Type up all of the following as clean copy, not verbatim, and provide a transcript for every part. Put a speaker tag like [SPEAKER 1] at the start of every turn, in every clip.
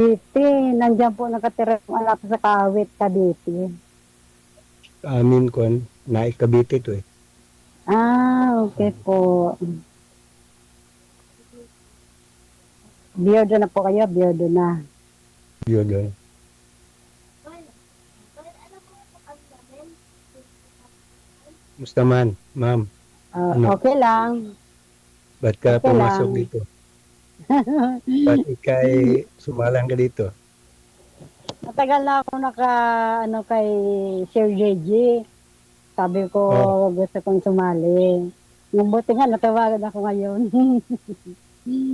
[SPEAKER 1] Cavite. Nandiyan po nakatira yung anak ko sa Kawit, Cavite.
[SPEAKER 2] Amin kon, naikabiti to eh.
[SPEAKER 1] Okay po. Biyerdo na po kayo, biyerdo na.
[SPEAKER 2] Yun doon. Musta man, ma'am? Ano?
[SPEAKER 1] Okay lang.
[SPEAKER 2] Ba't ka
[SPEAKER 1] Okay
[SPEAKER 2] pumasok
[SPEAKER 1] lang.
[SPEAKER 2] dito? Ba't ikay sumalang ka dito?
[SPEAKER 1] Matagal na ako kay Sir JG. Sabi ko,
[SPEAKER 2] Oh,
[SPEAKER 1] gusto kong sumali. Nung buti nga, natawagan ako ngayon.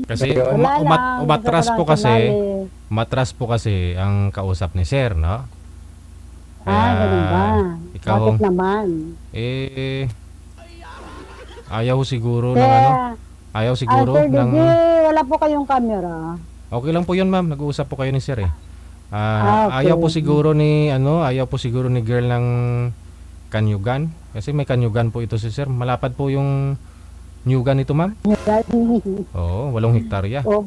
[SPEAKER 3] Kasi
[SPEAKER 2] Ngayon?
[SPEAKER 1] Wala lang, gusto ko
[SPEAKER 3] umatras
[SPEAKER 1] lang
[SPEAKER 3] po kasi,
[SPEAKER 1] sumali.
[SPEAKER 3] matras po kasi ang kausap ni Sir, no?
[SPEAKER 1] Ganun ba?
[SPEAKER 3] Ikaw,
[SPEAKER 1] Bakit naman?
[SPEAKER 3] eh, ayaw siguro ng
[SPEAKER 1] Kaya,
[SPEAKER 3] ayaw siguro
[SPEAKER 1] Sir
[SPEAKER 3] ng,
[SPEAKER 1] JG, wala po kayong camera.
[SPEAKER 3] okay lang po yun ma'am, nag-uusap po kayo ni Sir eh.
[SPEAKER 1] Okay.
[SPEAKER 3] Ayaw po siguro ni girl ng Kanyugan. Kasi may Kanyugan po ito si Sir. Malapad po yung Nyugan ito ma'am. Oo, 8 hektarya.
[SPEAKER 1] O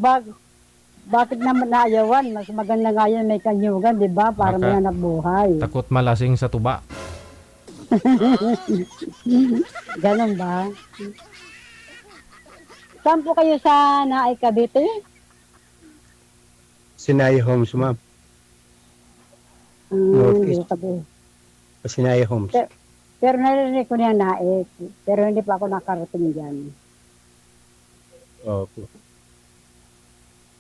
[SPEAKER 1] bakit naman naayawan? Mas maganda nga yan may kanyugan, di ba? Para
[SPEAKER 3] Baka-
[SPEAKER 1] may hanap buhay.
[SPEAKER 3] Takot malasing sa tuba.
[SPEAKER 1] Ganun ba? Saan po kayo sa Naay Cavite?
[SPEAKER 2] Sinaya Homes, ma'am. Northeast.
[SPEAKER 1] Cavite.
[SPEAKER 2] Sinaya Homes.
[SPEAKER 1] Pero narinig ko niya Naik. Pero hindi pa ako nakarating dyan.
[SPEAKER 2] Opo.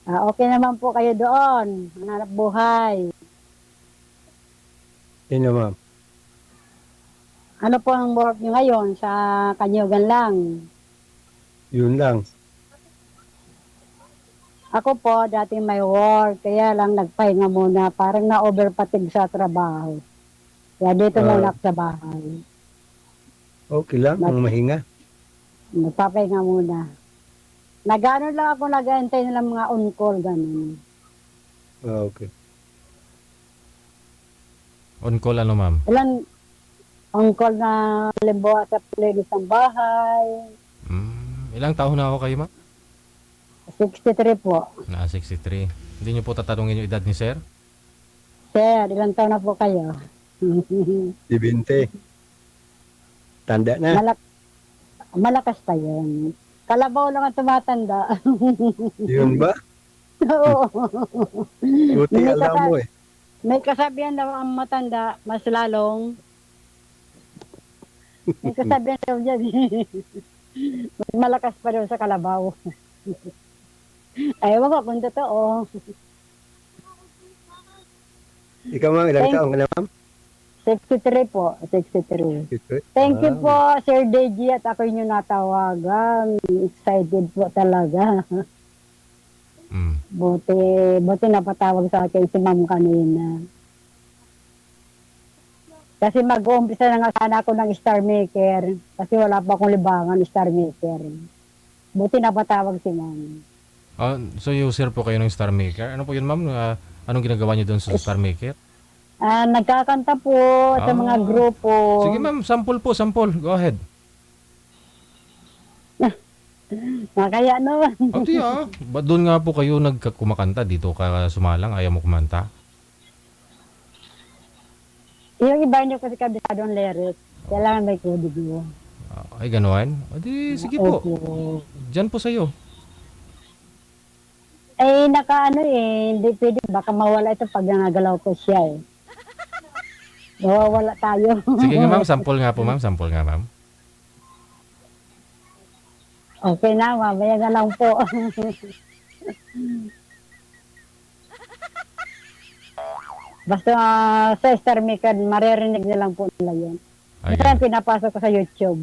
[SPEAKER 1] Okay naman po kayo doon. Hanap buhay.
[SPEAKER 2] Yun ma'am.
[SPEAKER 1] Ano po ang work niyo ngayon? Sa kanyugan lang?
[SPEAKER 2] Yun lang.
[SPEAKER 1] Ako po, dati may work, kaya lang nagpahinga muna. Parang na-overpatig sa trabaho. Kaya dito muna ako sa bahay.
[SPEAKER 2] Okay lang, ang mahinga.
[SPEAKER 1] Nagpapahinga muna. Nag-ano lang ako, nag-aantay na lang mga on-call, ganun.
[SPEAKER 2] Okay.
[SPEAKER 3] On call ano ma'am?
[SPEAKER 1] Ilan on-call na halimbawa sa playlist ng bahay.
[SPEAKER 3] Ilang taon na ako kayo ma'am?
[SPEAKER 1] 63 po.
[SPEAKER 3] 63. Hindi niyo po tatanungin yung edad ni Sir?
[SPEAKER 1] Sir, ilang taon na po kayo?
[SPEAKER 2] 20. Tanda na.
[SPEAKER 1] Malakas pa yun. Kalabaw lang ang tumatanda.
[SPEAKER 2] Yun ba?
[SPEAKER 1] Oo.
[SPEAKER 2] Buti alam mo eh.
[SPEAKER 1] May kasabihan daw ang matanda, mas lalong. May kasabihan daw dyan. Mas malakas pa daw sa kalabaw. Ay, wag ko kung totoo.
[SPEAKER 2] Ikaw ma'am, ilang taong ka na ma'am?
[SPEAKER 1] 63 po, 63. Thank you po, Sir Deji, at ako yung natawagan. Excited po talaga. Buti napatawag sa akin si ma'am kanina. Kasi mag-uumpisa na nga sana ako ng Star Maker. Kasi wala pa akong libangan Star Maker. Buti napatawag si ma'am.
[SPEAKER 3] So user po kayo ng Star Maker. Ano po yun ma'am? Anong ginagawa niyo doon sa Star Maker?
[SPEAKER 1] Nagkakanta po sa mga grupo.
[SPEAKER 3] Sige ma'am, sample po, sample. Go ahead.
[SPEAKER 1] Kaya naman.
[SPEAKER 3] Ba't doon nga po kayo nagkumakanta? Dito ka sumalang, ayaw mo kumanta?
[SPEAKER 1] Yung iba nyo kasi kabisadong lyrics. Kailangan may kudig mo.
[SPEAKER 3] Ay, gano'n? Sige po. Diyan po sa'yo.
[SPEAKER 1] Hindi pwede. Baka mawala ito pag nangagalaw ko siya eh. Nawawala tayo.
[SPEAKER 3] Sige nga ma'am, sample nga po ma'am. Sample nga ma'am.
[SPEAKER 1] Okay na, mamaya na lang po. Basta sa Star Maker, maririnig na lang po nila yun. Minsan pinapasok ko sa YouTube.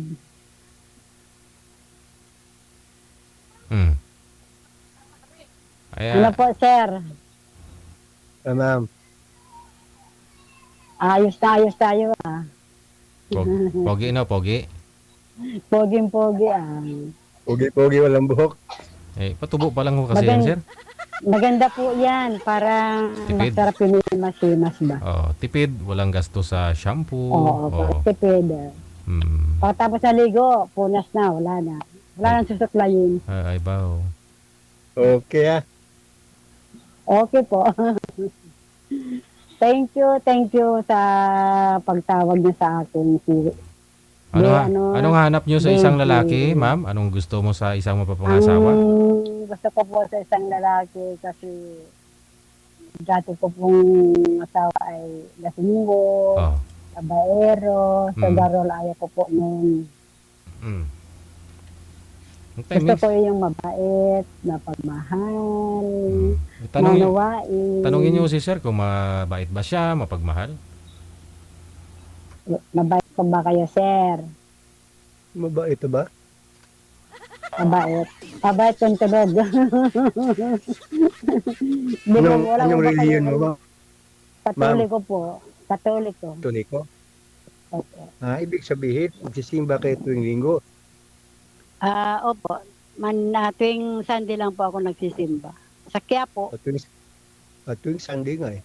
[SPEAKER 1] Ano po, sir?
[SPEAKER 2] Ma'am.
[SPEAKER 1] Ayos tayo ah.
[SPEAKER 3] Pogi no, pogi.
[SPEAKER 1] Poging-pogi
[SPEAKER 2] Pogi-pogi, walang buhok.
[SPEAKER 3] Patubo pa lang ho kasi yan, sir.
[SPEAKER 1] Maganda po yan. Para
[SPEAKER 3] Tipid.
[SPEAKER 1] masarap yung mas ba?
[SPEAKER 3] Tipid, walang gasto sa shampoo.
[SPEAKER 1] Oo, tipid. Pagkatapos naligo, punas na, wala na. Wala nang susuklayin.
[SPEAKER 3] Ay, bao.
[SPEAKER 2] Okay
[SPEAKER 1] Okay po. Thank you sa pagtawag niyo sa akin.
[SPEAKER 3] Anong hanap nyo sa isang
[SPEAKER 1] Baby.
[SPEAKER 3] lalaki, ma'am? Anong gusto mo sa isang mapapangasawa?
[SPEAKER 1] Gusto ko po sa isang lalaki kasi dati ko pong asawa ay lasinggo,
[SPEAKER 3] Oh.
[SPEAKER 1] babaero, sa
[SPEAKER 3] Mm.
[SPEAKER 1] garol ayaw ko po nun.
[SPEAKER 3] Mm. Okay,
[SPEAKER 1] Gusto
[SPEAKER 3] miss.
[SPEAKER 1] ko yung mabait, mapagmahal,
[SPEAKER 3] Tanongin,
[SPEAKER 1] manawain.
[SPEAKER 3] tanongin nyo si sir kung mabait ba siya, mapagmahal.
[SPEAKER 1] Mabait ko ba kayo, sir?
[SPEAKER 2] Mabait ba?
[SPEAKER 1] Mabait. Mabait kong tulog. Di ba, wala
[SPEAKER 2] Anong
[SPEAKER 1] ko ba
[SPEAKER 2] religion mo
[SPEAKER 1] kayo?
[SPEAKER 2] ba?
[SPEAKER 1] Katoliko po. Katoliko.
[SPEAKER 2] Katoliko?
[SPEAKER 1] Opo.
[SPEAKER 2] Ibig sabihin, magsisimba kayo tuwing linggo.
[SPEAKER 1] Opo. Tuwing Sunday lang po ako nagsisimba. Sa Quiapo,
[SPEAKER 2] Tuwing Sunday nga eh.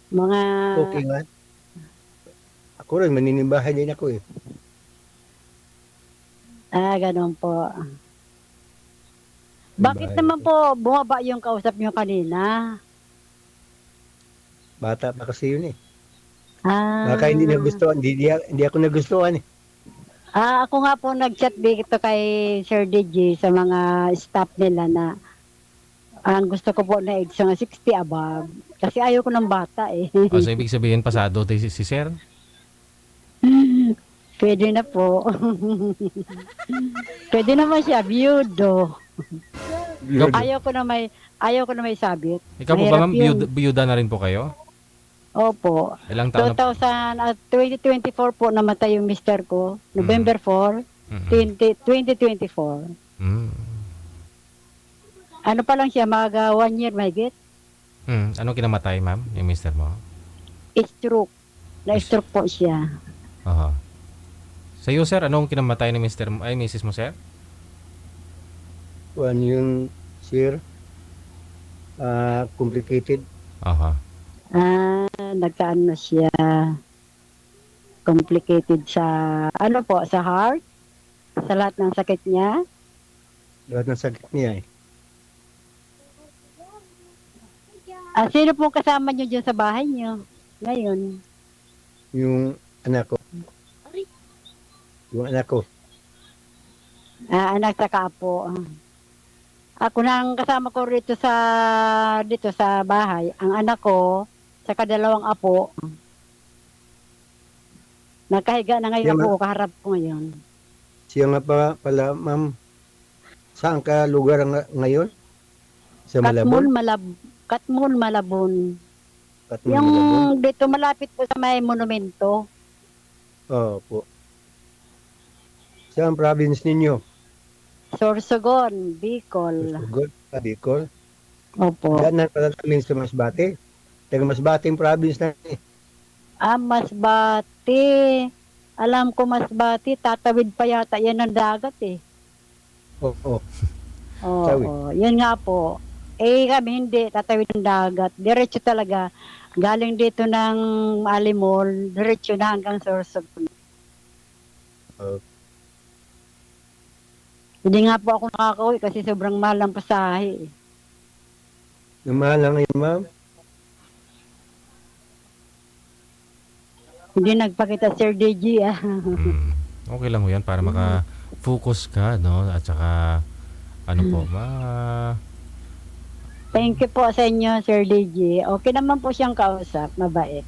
[SPEAKER 1] mga
[SPEAKER 2] Okay nga. Ako rin, maninimbahan din ako eh.
[SPEAKER 1] ganun po. Bakit
[SPEAKER 2] Simbahan
[SPEAKER 1] naman
[SPEAKER 2] ko.
[SPEAKER 1] po bumaba yung kausap nyo kanina?
[SPEAKER 2] Bata pa kasi yun eh.
[SPEAKER 1] Ah,
[SPEAKER 2] Baka hindi nagustuhan, hindi ako nagustuhan eh.
[SPEAKER 1] ako nga po nag-chat dito kay Sir DJ sa mga staff nila na ang gusto ko po na age sa 60 above. Kasi ayaw ko ng bata eh.
[SPEAKER 3] O, so ibig sabihin pasado tayo si sir?
[SPEAKER 1] Pwede na po. Pwede naman siya, byudo. Ayaw ko na may sabit.
[SPEAKER 3] Ikaw po ba,
[SPEAKER 1] Mahirap
[SPEAKER 3] ma'am?
[SPEAKER 1] yun.
[SPEAKER 3] Biyuda na rin po kayo?
[SPEAKER 1] Opo.
[SPEAKER 3] Ilang taon na?
[SPEAKER 1] 2024 po namatay yung mister ko. November 4,
[SPEAKER 3] Mm.
[SPEAKER 1] 2024.
[SPEAKER 3] Mm.
[SPEAKER 1] Ano pa lang siya, mga 1 year mahigit.
[SPEAKER 3] Anong kinamatay, ma'am? Yung mister mo?
[SPEAKER 1] Stroke. Na-stroke po siya.
[SPEAKER 3] Aha. Sa iyo, sir, anong kinamatay ni mister mo? Ay, misis mo, sir?
[SPEAKER 2] Kuan yung sir, complicated.
[SPEAKER 3] Aha.
[SPEAKER 1] Nagkaano siya, complicated sa, ano po, sa heart, sa lahat ng sakit niya.
[SPEAKER 2] Lahat ng sakit niya eh.
[SPEAKER 1] Sino pong kasama niyo dyan sa bahay niyo ngayon?
[SPEAKER 2] Yung anak ko. Yung anak ko.
[SPEAKER 1] Anak sa kapo. Ako nang kasama ko dito sa bahay. Ang anak ko, sa kadalawang apo, nakahiga na ngayon
[SPEAKER 2] Yan,
[SPEAKER 1] ako, kaharap ko ngayon.
[SPEAKER 2] Siya nga pala, ma'am, saan ka lugar ngayon? Sa Malabon?
[SPEAKER 1] Katmul, Malabon.
[SPEAKER 2] Katmul,
[SPEAKER 1] Yung
[SPEAKER 2] Malabon?
[SPEAKER 1] dito malapit po sa may monumento.
[SPEAKER 2] Po. Saan province ninyo?
[SPEAKER 1] Sorsogon, Bicol.
[SPEAKER 2] Sugod, Bicol.
[SPEAKER 1] Opo.
[SPEAKER 2] Daanan pala namin sa Masbate. Taga Masbate yung province na eh.
[SPEAKER 1] Masbate. Alam ko Masbate, tatawid pa yata yan ng dagat eh.
[SPEAKER 2] Oo.
[SPEAKER 1] Oo, yun nga po. Kami hindi, tatawid ng dagat. Diretso talaga. Galing dito ng Alimol, diretso na hanggang Sorsogon. Hindi nga po ako nakakauwi kasi sobrang mahal ng pasahe.
[SPEAKER 2] Namahal lang ngayon, ma'am.
[SPEAKER 1] Hindi nagpakita Sir DJ
[SPEAKER 3] Okay lang ho yan para maka-focus ka, no? At saka, ano po,
[SPEAKER 1] Thank you po sa inyo, Sir DJ. Okay naman po siyang kausap, mabait.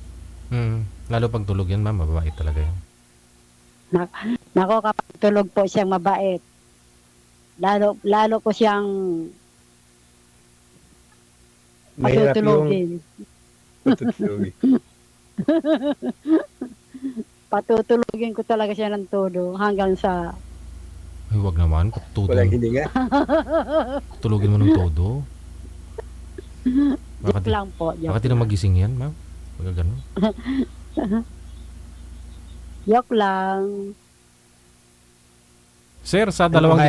[SPEAKER 3] lalo pag tulog yan, ma'am, mababait talaga yan.
[SPEAKER 1] Nako, kapag tulog po siyang mabait. Lalo ko siyang
[SPEAKER 2] Mahirap
[SPEAKER 1] patutulogin.
[SPEAKER 2] Patutulogin.
[SPEAKER 1] Patutulogin ko talaga siya ng todo hanggang sa
[SPEAKER 3] Ay, wag naman,
[SPEAKER 2] Walang hindi nga.
[SPEAKER 3] tulogin mo ng todo.
[SPEAKER 1] joke lang po.
[SPEAKER 3] Bakit di na magising yan, ma'am? Wag ganun.
[SPEAKER 1] Joke lang.
[SPEAKER 3] Sir, sa dalawang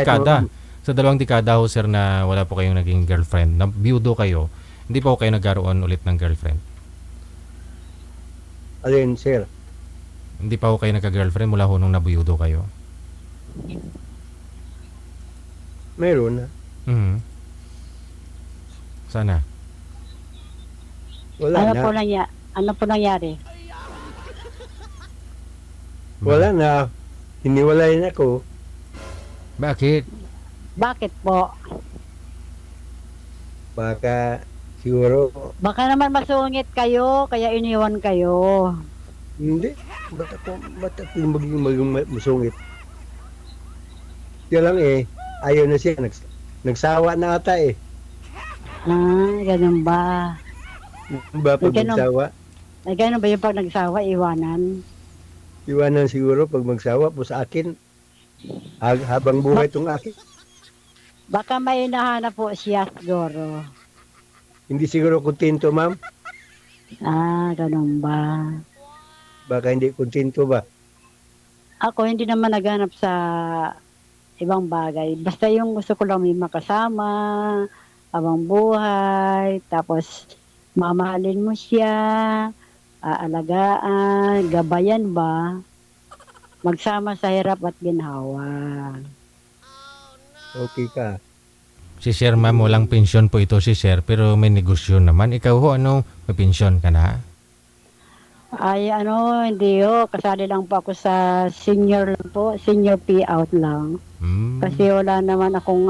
[SPEAKER 3] dekada ho, sir, na wala po kayong naging girlfriend, na biyudo kayo, hindi pa ho kayo nagkaroon ulit ng girlfriend?
[SPEAKER 2] Alin, sir?
[SPEAKER 3] Hindi pa ho kayo nagka-girlfriend mula ho nung nabiyudo kayo?
[SPEAKER 2] Meron na.
[SPEAKER 3] Sana.
[SPEAKER 2] Wala
[SPEAKER 1] Ano
[SPEAKER 2] na.
[SPEAKER 1] po ano po nangyari?
[SPEAKER 2] Wala na. Hiniwalayan ako.
[SPEAKER 3] Bakit?
[SPEAKER 1] Bakit po?
[SPEAKER 2] Baka siguro,
[SPEAKER 1] Baka naman masungit kayo, kaya iniwan kayo.
[SPEAKER 2] hindi. Ba't ako maging masungit? Kaya lang ayaw na siya. Nagsawa na ata
[SPEAKER 1] Ganun ba?
[SPEAKER 2] Ba pag
[SPEAKER 1] Ganun.
[SPEAKER 2] magsawa?
[SPEAKER 1] Ganun ba yung pag nagsawa, iwanan?
[SPEAKER 2] Iwanan siguro pag magsawa po sa akin. Habang buhay itong akin.
[SPEAKER 1] Baka may nahanap po siya siguro.
[SPEAKER 2] Hindi siguro kontento, ma'am.
[SPEAKER 1] Ganun ba?
[SPEAKER 2] Baka hindi kontento ba?
[SPEAKER 1] Ako hindi naman naghanap sa ibang bagay. Basta yung gusto ko lang may makasama, habang buhay, tapos mamahalin mo siya, aalagaan, gabayan ba, magsama sa hirap at ginhawa.
[SPEAKER 2] Okay ka.
[SPEAKER 3] Si Sir ma'am, walang pensyon po ito si Sir, pero may negosyo naman. Ikaw ho, ano, may pensyon ka na?
[SPEAKER 1] Ay hindi kasali lang po ako sa senior lang po, senior payout lang. Kasi wala naman akong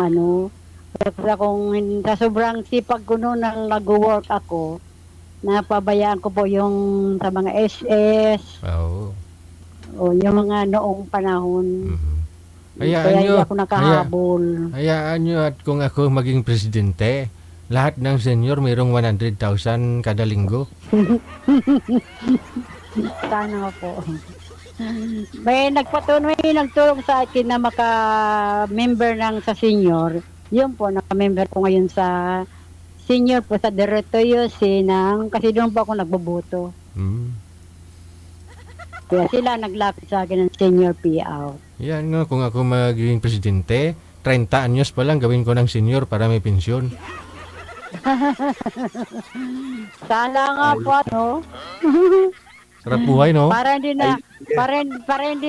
[SPEAKER 1] kasi akong sa sobrang sipag ko noon nang nag-work ako, napabayaan ko po yung sa mga SS,
[SPEAKER 3] Oo.
[SPEAKER 1] o yung mga noong panahon.
[SPEAKER 3] Hayaan
[SPEAKER 1] Kaya
[SPEAKER 3] nyo,
[SPEAKER 1] hindi ako nakahabol.
[SPEAKER 3] hayaan nyo at kung ako maging presidente, lahat ng senior mayroong 100,000 kada linggo.
[SPEAKER 1] Sana po. May nagtulong sa akin na maka-member ng sa senior. Yun po, naka-member po ngayon sa senior po sa Directorio kasi doon po ako nagboboto. Kaya sila naglapit sa akin ng senior payout.
[SPEAKER 3] Yan nga, kung ako magiging presidente, 30 anyos pa lang gawin ko ng senior para may pensyon.
[SPEAKER 1] Sana nga po,
[SPEAKER 3] Sarap buhay, no?
[SPEAKER 1] para hindi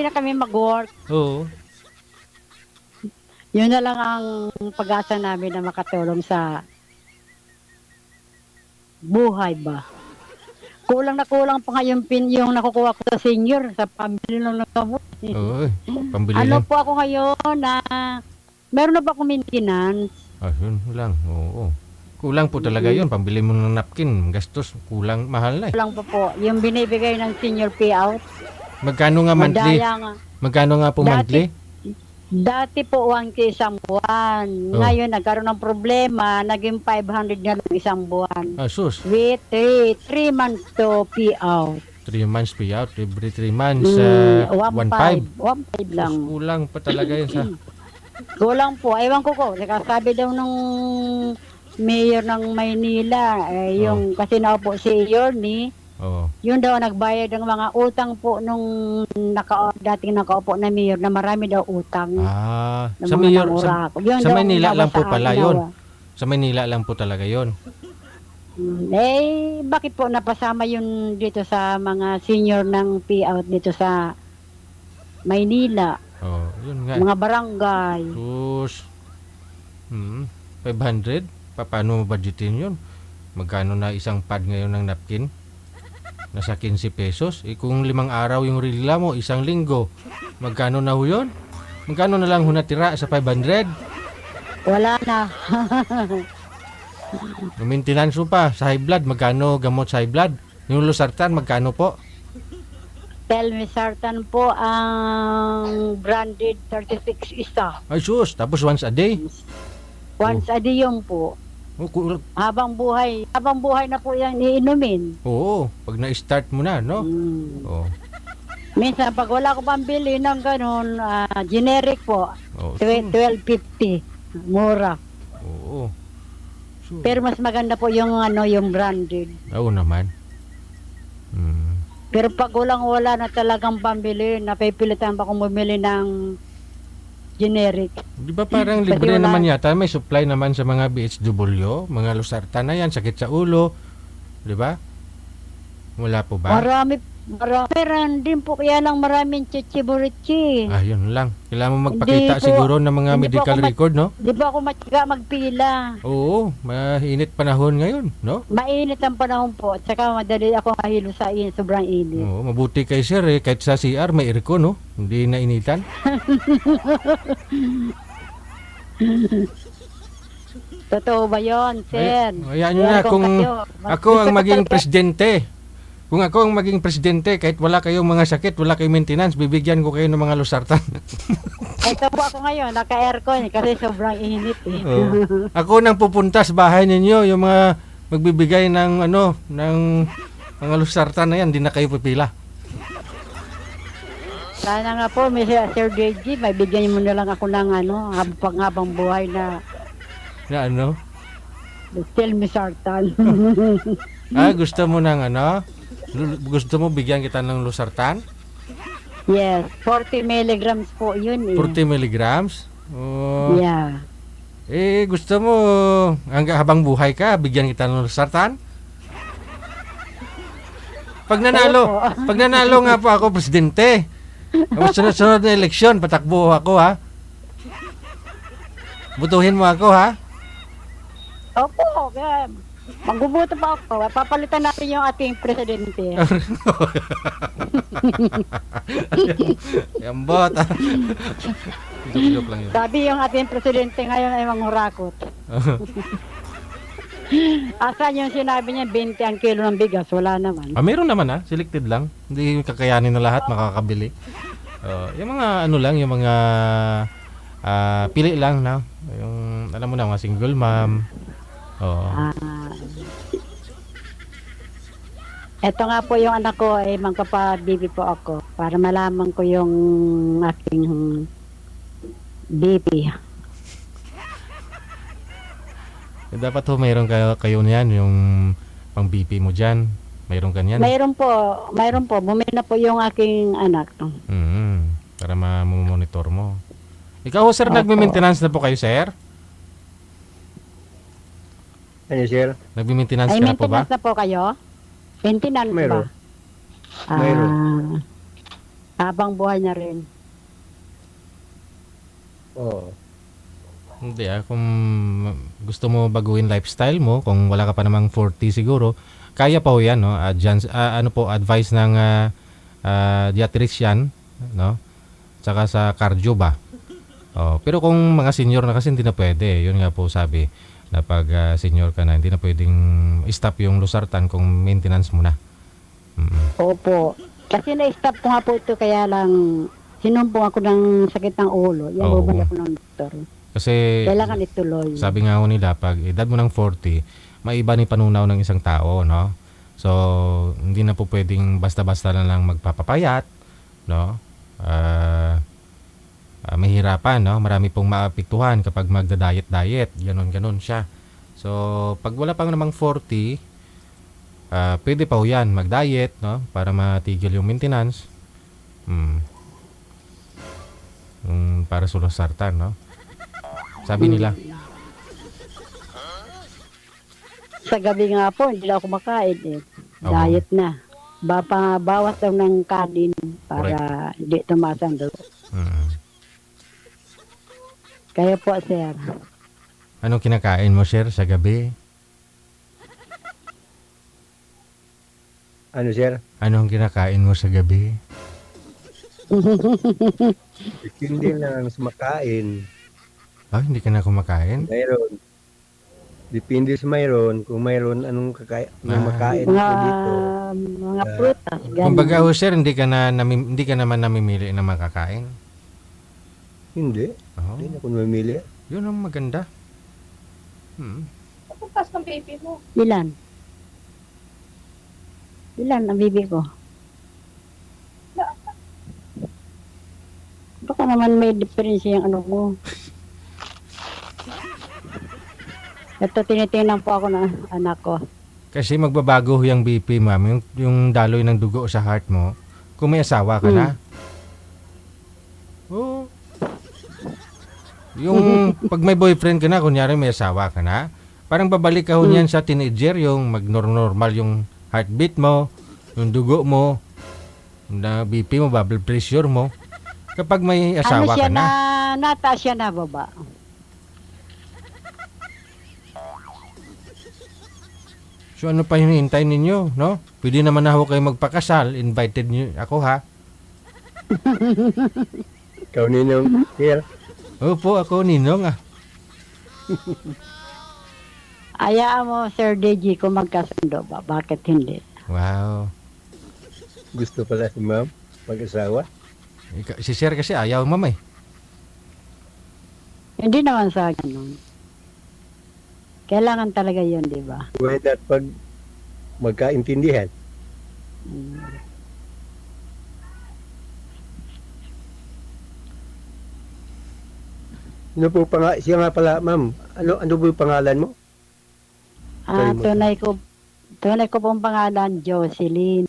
[SPEAKER 1] na kami mag-work.
[SPEAKER 3] Oo.
[SPEAKER 1] Yun na lang ang pag-asa namin na makatulong sa buhay ba. Kulang na kulang pa nga yung nakukuha ko sa senior, sa pambili ng gamot.
[SPEAKER 3] Oo, pambili
[SPEAKER 1] Ano
[SPEAKER 3] ng...
[SPEAKER 1] po ako ngayon na meron na ba akong maintenance?
[SPEAKER 3] Yun lang, oo. Kulang po talaga yun, pambili mo ng napkin, gastos, kulang, mahal na eh.
[SPEAKER 1] Lang po, yung binibigay ng senior payout.
[SPEAKER 3] Magkano nga monthly?
[SPEAKER 1] Madaya nga.
[SPEAKER 3] Magkano nga po monthly?
[SPEAKER 1] Dati po 1K isang buwan.
[SPEAKER 3] Oh.
[SPEAKER 1] Ngayon nagkaroon ng problema, naging 500 na lang isang buwan.
[SPEAKER 3] Sus,
[SPEAKER 1] With 3 months to payout.
[SPEAKER 3] 3 months payout, every 3 months, 1.5.
[SPEAKER 1] 1.5 lang.
[SPEAKER 3] Kulang pa talaga yun sa...
[SPEAKER 1] Kulang po. Ewan ko. Sabi daw nung mayor ng Maynila, yung kasi naupo si Yornie, yun daw nagbayad ng mga utang po nung dating nakaupo na mayor na marami daw utang.
[SPEAKER 3] Sa mayor, sa
[SPEAKER 1] daw
[SPEAKER 3] Maynila lang po
[SPEAKER 1] sa
[SPEAKER 3] pala
[SPEAKER 1] akin,
[SPEAKER 3] yun. Sa Maynila lang po talaga yun.
[SPEAKER 1] Bakit po napasama yun dito sa mga senior ng payout dito sa Maynila?
[SPEAKER 3] Yun nga.
[SPEAKER 1] Mga barangay.
[SPEAKER 3] Sus. 500? Paano mo budgetin yun? Magkano na isang pad ngayon ng napkin? Nasa 15 pesos. Kung 5 araw yung rila mo, isang linggo, magkano na ho yun? Magkano na lang ho natira sa 500?
[SPEAKER 1] Wala na.
[SPEAKER 3] Maintenance mo pa sa high blood, magkano gamot sa high blood? Yung losartan, magkano po?
[SPEAKER 1] Telmisartan po ang branded 36 isa.
[SPEAKER 3] Ay sus, tapos once a day?
[SPEAKER 1] Once a day yun po. Habang buhay na po yan iinumin.
[SPEAKER 3] Oo, pag na-start mo na, no?
[SPEAKER 1] Minsan pag wala ko pambili ng ganun, generic po, 12.50, mura.
[SPEAKER 3] Oo.
[SPEAKER 1] Pero mas maganda po yung yung branded.
[SPEAKER 3] Oo naman.
[SPEAKER 1] Pero pag wala na talagang pambili, napipilitan pa akong bumili ng generic.
[SPEAKER 3] Di ba parang libre naman yata, may supply naman sa mga BHW, mga losartan na yan, sakit sa ulo, di ba? Wala po ba?
[SPEAKER 1] Meron din po kaya lang maraming chichiburichi.
[SPEAKER 3] Ayun lang. Kailangan mo magpakita
[SPEAKER 1] Hindi po-
[SPEAKER 3] siguro ng mga
[SPEAKER 1] hindi po
[SPEAKER 3] medical
[SPEAKER 1] ako
[SPEAKER 3] record, no?
[SPEAKER 1] Di ba ako matyaga magpila?
[SPEAKER 3] Oo, mainit panahon ngayon, no?
[SPEAKER 1] Mainit ang panahon po, at saka madali ako mahilo sa init, sobrang init.
[SPEAKER 3] Oo, mabuti kay sir eh. Kahit sa CR may aircon, no? Hindi nainitan.
[SPEAKER 1] Totoo ba yon, sir?
[SPEAKER 3] Hayaan nyo na
[SPEAKER 1] Aircon
[SPEAKER 3] kung
[SPEAKER 1] kayo.
[SPEAKER 3] ako ang maging presidente. Kung ako ang maging presidente, kahit wala kayong mga sakit, wala kayong maintenance, bibigyan ko kayo ng mga lusartan.
[SPEAKER 1] Ito po ako ngayon, naka-aircon kasi sobrang init eh.
[SPEAKER 3] Oo. Ako nang pupunta sa bahay ninyo, yung mga magbibigay ng ng mga lusartan na yan, hindi na kayo pipila.
[SPEAKER 1] Sana nga po, Sir JG, may bigyan mo na lang ako ng habang buhay na
[SPEAKER 3] Na ano?
[SPEAKER 1] still misartan.
[SPEAKER 3] Gusto mo ng gusto mo bigyan kita ng lusartan?
[SPEAKER 1] Yes, 40 milligrams po yun eh.
[SPEAKER 3] 40 milligrams? Oh.
[SPEAKER 1] Yeah.
[SPEAKER 3] Gusto mo hanggang habang buhay ka, bigyan kita ng lusartan? Pag nanalo nga po ako presidente. Sunod-sunod na eleksyon, patakbo ako ha. Butuhin mo ako ha.
[SPEAKER 1] Opo, magbubuto pa ako. Papalitan natin yung ating presidente.
[SPEAKER 3] Yambot. Joke lang yun.
[SPEAKER 1] Sabi yung ating presidente ngayon ay manghurakot. Asan yung sinabi niya 20 ang kilo ng bigas? Wala naman.
[SPEAKER 3] Meron naman ha. Selected lang. Hindi kakayanin na lahat makakabili. Yung mga yung mga pili lang na. Yung alam mo na mga single mom.
[SPEAKER 1] Ito nga po yung anak ko ay magpapabibi po ako para malaman ko yung aking BP.
[SPEAKER 3] Dapat mayroon kayo niyan yung pang BP mo diyan. Mayroon kanyan.
[SPEAKER 1] Mayroon po. Bumili na po yung aking anak.
[SPEAKER 3] Para ma-monitor mo. Ikaw sir, nagme-maintenance na po kayo sir?
[SPEAKER 2] Ano, sir?
[SPEAKER 3] Nagme-maintenance
[SPEAKER 1] Ay,
[SPEAKER 3] ka na po ba?
[SPEAKER 1] maintenance na po kayo? Maintenance
[SPEAKER 2] Mayroon.
[SPEAKER 1] ba?
[SPEAKER 2] Mayroon.
[SPEAKER 1] Habang buhay na rin.
[SPEAKER 2] Oo.
[SPEAKER 3] Hindi kung gusto mo baguhin lifestyle mo, kung wala ka pa namang 40 siguro, kaya pa ho yan, no? Advice ng dietitian, no? Tsaka sa cardio ba? Pero kung mga senior na kasi hindi na pwede. Yun nga po sabi, na pag senior ka na, hindi na pwedeng stop yung lusartan kung maintenance mo na.
[SPEAKER 1] Opo. Kasi na-stop ko nga po ito, kaya lang sinumpong ako ng sakit ng ulo. Yan
[SPEAKER 3] Oo.
[SPEAKER 1] bumalik ako ng doktor.
[SPEAKER 3] Kasi
[SPEAKER 1] Kailangan ituloy.
[SPEAKER 3] sabi nga ho nila, pag edad mo ng 40, maiba ni panunaw ng isang tao, no? So, hindi na po pwedeng basta-basta na lang magpapapayat, no? Mahirapan, no? Marami pong maapektuhan kapag magda-diet, ganon siya. So, pag wala pang namang 40, pwede pa ho yan, mag-diet, no? Para matigil yung maintenance. Para sa lusartan, no? Sabi nila.
[SPEAKER 1] Sa gabi nga po, hindi lang ako makain eh.
[SPEAKER 3] Oo.
[SPEAKER 1] Diet na. Bawas daw ng kanin para hindi tumaas ang dugo. Kaya po, sir.
[SPEAKER 3] Anong kinakain mo, sir, sa gabi?
[SPEAKER 2] Ano, sir?
[SPEAKER 3] Anong kinakain mo sa gabi?
[SPEAKER 2] Hindi lang sa makain.
[SPEAKER 3] Hindi ka na kumakain?
[SPEAKER 2] Mayroon. Depende sa mayroon. Kung mayroon, anong makain ko dito.
[SPEAKER 1] Mga prutas, ganun.
[SPEAKER 3] Kumbaga, sir, hindi ka naman namimili na makakain.
[SPEAKER 2] Hindi. Hindi na ako mamili.
[SPEAKER 3] Yun ang maganda.
[SPEAKER 4] Pagkas ng baby mo.
[SPEAKER 1] Ilan ang bibi ko? Baka naman may difference yung ano mo. Ito, tinitingnan po ako ng anak ko.
[SPEAKER 3] Kasi magbabago yung BP, ma'am. Yung daloy ng dugo sa heart mo. Kung may asawa ka na. Oo. Yung pag may boyfriend ka na, kunyari may asawa ka na, parang babalik ka ho niyan sa teenager, yung mag-normal yung heartbeat mo, yung dugo mo, na BP mo, ba, blood pressure mo. Kapag may
[SPEAKER 1] Ano
[SPEAKER 3] asawa
[SPEAKER 1] siya
[SPEAKER 3] ka na.
[SPEAKER 1] nataas siya na baba.
[SPEAKER 3] So ano pa hinihintay ninyo, no? Pwede naman na ako kayo magpakasal. Invited niyo ako, ha?
[SPEAKER 2] Ikaw ninong, Sir.
[SPEAKER 3] Opo, ako ninong, ah.
[SPEAKER 1] Ayaan mo, Sir DJ, kung magkasundo ba? Bakit hindi?
[SPEAKER 3] Wow.
[SPEAKER 2] Gusto pala si ma'am, mag-asawa.
[SPEAKER 3] Si Sir kasi ayaw, ma'am, eh.
[SPEAKER 1] Hindi naman sa ganun. Kailangan talaga yun, di ba?
[SPEAKER 2] Why that pag magkaintindihan?
[SPEAKER 1] Mm.
[SPEAKER 2] Siya nga pala, ma'am. Ano po yung pangalan mo?
[SPEAKER 1] Ah,
[SPEAKER 2] Sorry,
[SPEAKER 1] tunay ko pong pangalan, Jocelyn.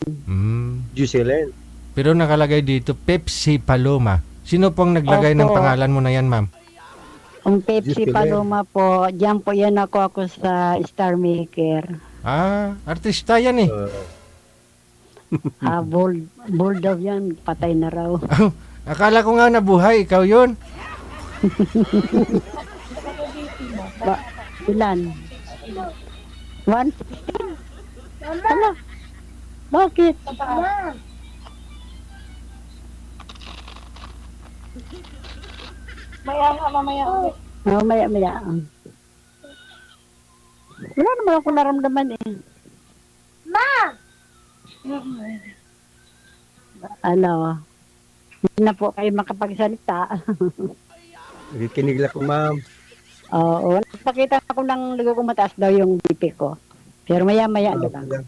[SPEAKER 2] Giseline.
[SPEAKER 3] Pero nakalagay dito, Pepsi Paloma. Sino pong naglagay ng
[SPEAKER 1] Opo.
[SPEAKER 3] pangalan mo na yan, ma'am?
[SPEAKER 1] Ang Pepsi
[SPEAKER 2] Jocelyn.
[SPEAKER 1] Paloma po, diyan po yan ako sa Star Maker.
[SPEAKER 3] Ah, artista yan, eh.
[SPEAKER 1] Bold daw yan, patay na raw.
[SPEAKER 3] Akala ko nga nabuhay, ikaw yun.
[SPEAKER 1] Ilan? 1? Ano? Bakit? Mamaya. Wala naman ako naramdaman eh. Ano? Hindi na po kayo makapagsalita.
[SPEAKER 2] Nakikinig lang ko, ma'am.
[SPEAKER 1] Oo. Pakita ko lang ligo kung mataas daw yung BP ko. Pero maya-maya na lang.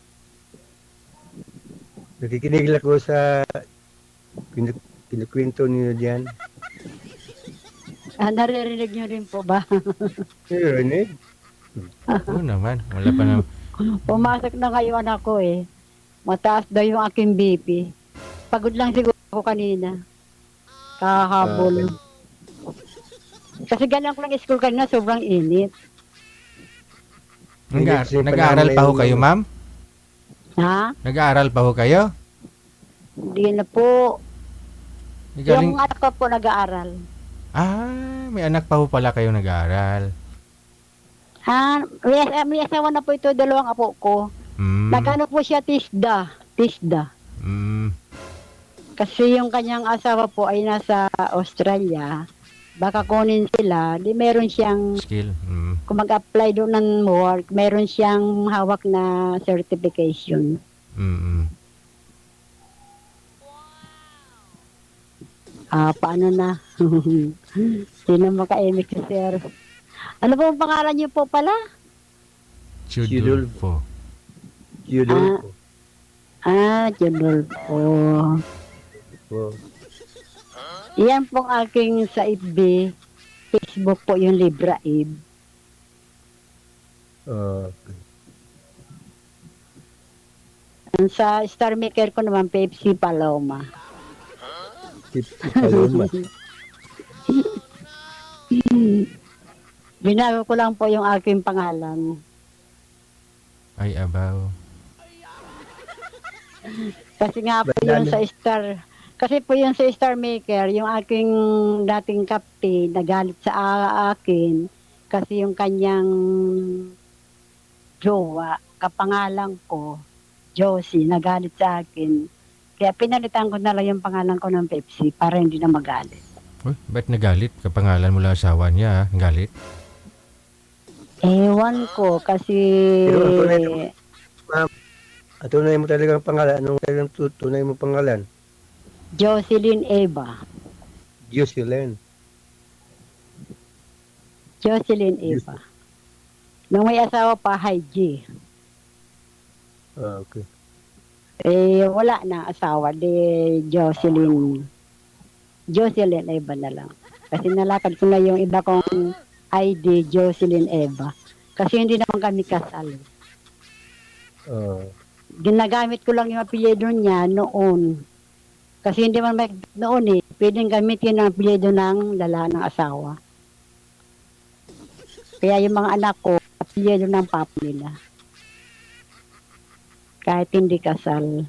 [SPEAKER 2] Nakikinig lang ko sa kinukwento niyo diyan.
[SPEAKER 1] Naririnig niyo rin po ba?
[SPEAKER 2] Rinig?
[SPEAKER 3] Oo naman, wala pa naman.
[SPEAKER 1] Pumasok na ngayon anak ko eh. Mataas daw yung aking BP. Pagod lang siguro ako kanina. Kahabol. Kasi ganyan ko lang school kanina, sobrang init.
[SPEAKER 3] Nag-aaral pa ho kayo, ma'am?
[SPEAKER 1] Ha?
[SPEAKER 3] Nag-aaral pa ho kayo?
[SPEAKER 1] Hindi na po.
[SPEAKER 3] Galing...
[SPEAKER 1] Yung anak ko po nag-aaral.
[SPEAKER 3] Ah, may anak pa ho pala kayo nag-aaral.
[SPEAKER 1] May asawa na po ito, 2 apo ko. Nagano po siya tisda. Kasi yung kanyang asawa po ay nasa Australia. Baka kunin sila, di meron siyang,
[SPEAKER 3] Skill.
[SPEAKER 1] kung mag-apply doon ng work, meron siyang hawak na certification. Paano na? Sino maka-emig si sir? Ano po ang pangalan niyo po pala?
[SPEAKER 3] Chudulfo.
[SPEAKER 2] Yudolfo.
[SPEAKER 1] Chudolfo.
[SPEAKER 2] Oh.
[SPEAKER 1] Yan pong aking sa FB, Facebook po yung Libra Ib. Sa Star Maker ko naman, Pepsi Paloma.
[SPEAKER 2] Paloma.
[SPEAKER 1] Binago ko lang po yung aking pangalan.
[SPEAKER 3] Ay, abaw.
[SPEAKER 1] Kasi nga po yun sa Star, kasi po yun sa Star Maker, yung aking dating captain nagalit sa akin kasi yung kanyang jowa, kapangalan ko, Josie, nagalit sa akin. Kaya pinalitan ko na lang yung pangalan ko ng Pepsi para hindi na magalit.
[SPEAKER 3] Uy, ba't nagalit? Kapangalan mo lang asawa niya, ha? Galit?
[SPEAKER 1] Ewan ko kasi...
[SPEAKER 2] At tunay mo talagang pangalan. Anong talagang tunay mo pangalan?
[SPEAKER 1] Jocelyn Eva.
[SPEAKER 2] Giseline.
[SPEAKER 1] Jocelyn Eva. Nung may asawa pa, Heidi.
[SPEAKER 2] Okay.
[SPEAKER 1] Wala na asawa. Jocelyn Eva na lang. Kasi nalakad ko na yung iba kong ID, Jocelyn Eva. Kasi hindi naman kami kasal. Ginagamit ko lang yung apelyido niya noon. Kasi hindi man may noon eh. Pwedeng gamitin ang apelyido ng ng asawa. Kaya yung mga anak ko, apelyido ng papa nila. Kahit hindi kasal.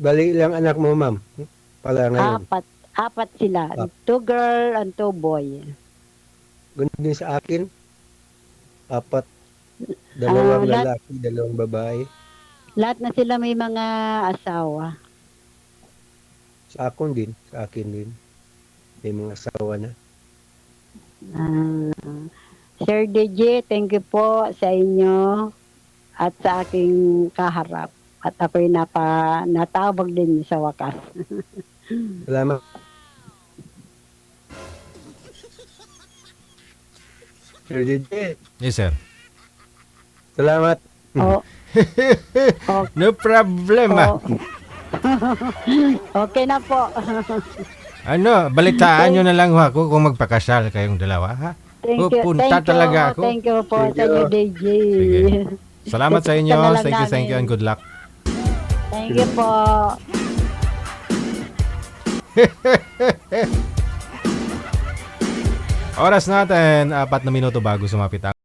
[SPEAKER 2] Bali ilang anak mo, ma'am? Pala ngayon.
[SPEAKER 1] Apat sila.
[SPEAKER 2] Ah.
[SPEAKER 1] 2 girl and 2 boy.
[SPEAKER 2] Ganun din sa akin. 4. 2
[SPEAKER 1] lahat-
[SPEAKER 2] lalaki, 2 babae.
[SPEAKER 1] Lahat na sila may mga asawa.
[SPEAKER 2] Sa akin din. May mga asawa na.
[SPEAKER 1] Sir DJ, thank you po sa inyo at sa aking kaharap. At ako'y natawag din sa wakas.
[SPEAKER 2] Salamat. Sir DJ,
[SPEAKER 3] Yes, sir.
[SPEAKER 2] salamat.
[SPEAKER 1] Oh,
[SPEAKER 3] No problem.
[SPEAKER 1] oh. Okay na po.
[SPEAKER 3] Ano, balitaan nyo na lang ho ako kung magpakasal kayong dalawa, ha? Pupunta talaga ako.
[SPEAKER 1] Thank you po
[SPEAKER 2] Thank
[SPEAKER 1] sa inyo,
[SPEAKER 2] you.
[SPEAKER 1] DJ.
[SPEAKER 3] Sige. Salamat sa inyo.
[SPEAKER 1] Pupunta na lang
[SPEAKER 3] Thank you,
[SPEAKER 1] namin.
[SPEAKER 3] and good luck.
[SPEAKER 1] Thank you po.
[SPEAKER 3] Oras natin, 4 na minuto bago sumapit ang